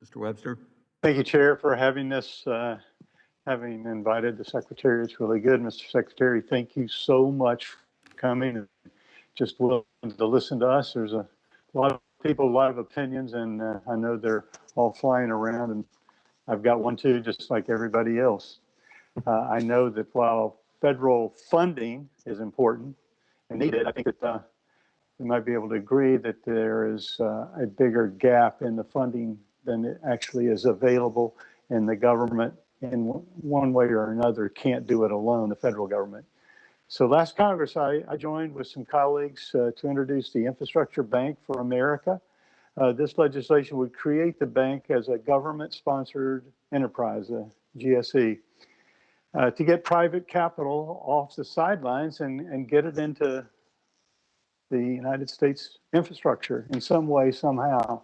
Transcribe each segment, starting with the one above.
Mr. Webster. Thank you, Chair, for having this, having invited the Secretary. It's really good. Mr. Secretary, thank you so much for coming and just willing to listen to us. There's a lot of people, a lot of opinions, and I know they're all flying around, and I've got one too, just like everybody else. I know that while federal funding is important and needed, I think that we might be able to agree that there is a bigger gap in the funding than it actually is available, and the government in one way or another can't do it alone, the federal government. So last Congress, I joined with some colleagues to introduce the Infrastructure Bank for America. This legislation would create the bank as a government-sponsored enterprise, a GSE, to get private capital off the sidelines and get it into the United States infrastructure in some way, somehow.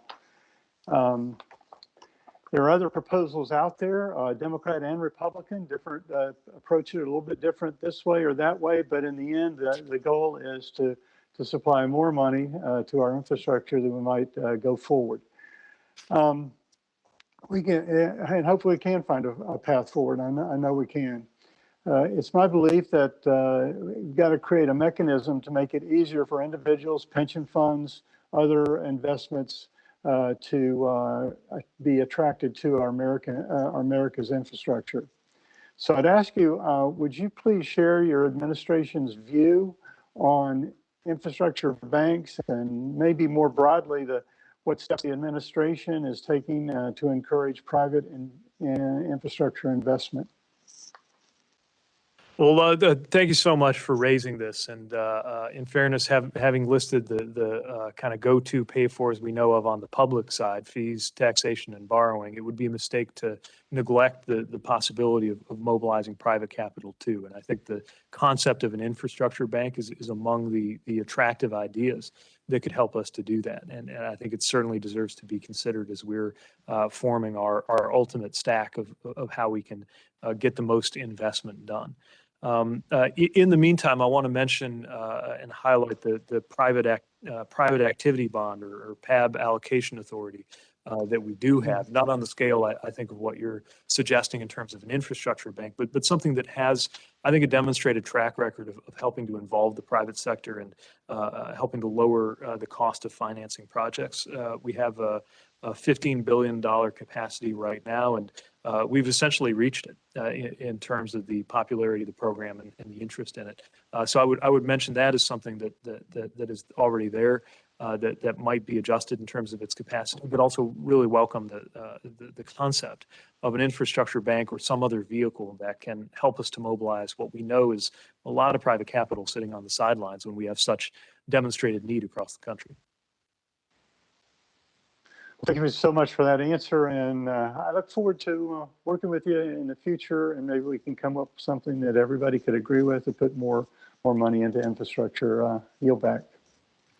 There are other proposals out there, Democrat and Republican, different approach it a little bit different this way or that way, but in the end, the goal is to supply more money to our infrastructure that we might go forward. We can, and hopefully we can find a path forward. I know we can. It's my belief that we've got to create a mechanism to make it easier for individuals, pension funds, other investments to be attracted to our America's infrastructure. So I'd ask you, would you please share your administration's view on infrastructure banks and maybe more broadly what steps the administration is taking to encourage private infrastructure investment? Well, thank you so much for raising this. And in fairness, having listed the kind of go-to pay-fors we know of on the public side, fees, taxation, and borrowing, it would be a mistake to neglect the possibility of mobilizing private capital too. And I think the concept of an infrastructure bank is among the attractive ideas that could help us to do that. And I think it certainly deserves to be considered as we're forming our ultimate stack of how we can get the most investment done. In the meantime, I want to mention and highlight the private activity bond or PAB allocation authority that we do have, not on the scale, I think, of what you're suggesting in terms of an infrastructure bank, but something that has, I think, a demonstrated track record of helping to involve the private sector and helping to lower the cost of financing projects. We have a $15 billion capacity right now, and we've essentially reached it in terms of the popularity of the program and the interest in it. So I would mention that as something that is already there, that might be adjusted in terms of its capacity, but also really welcome the concept of an infrastructure bank or some other vehicle that can help us to mobilize what we know is a lot of private capital sitting on the sidelines when we have such demonstrated need across the country. Thank you so much for that answer, and I look forward to working with you in the future, and maybe we can come up with something that everybody could agree with to put more money into infrastructure. Yield back.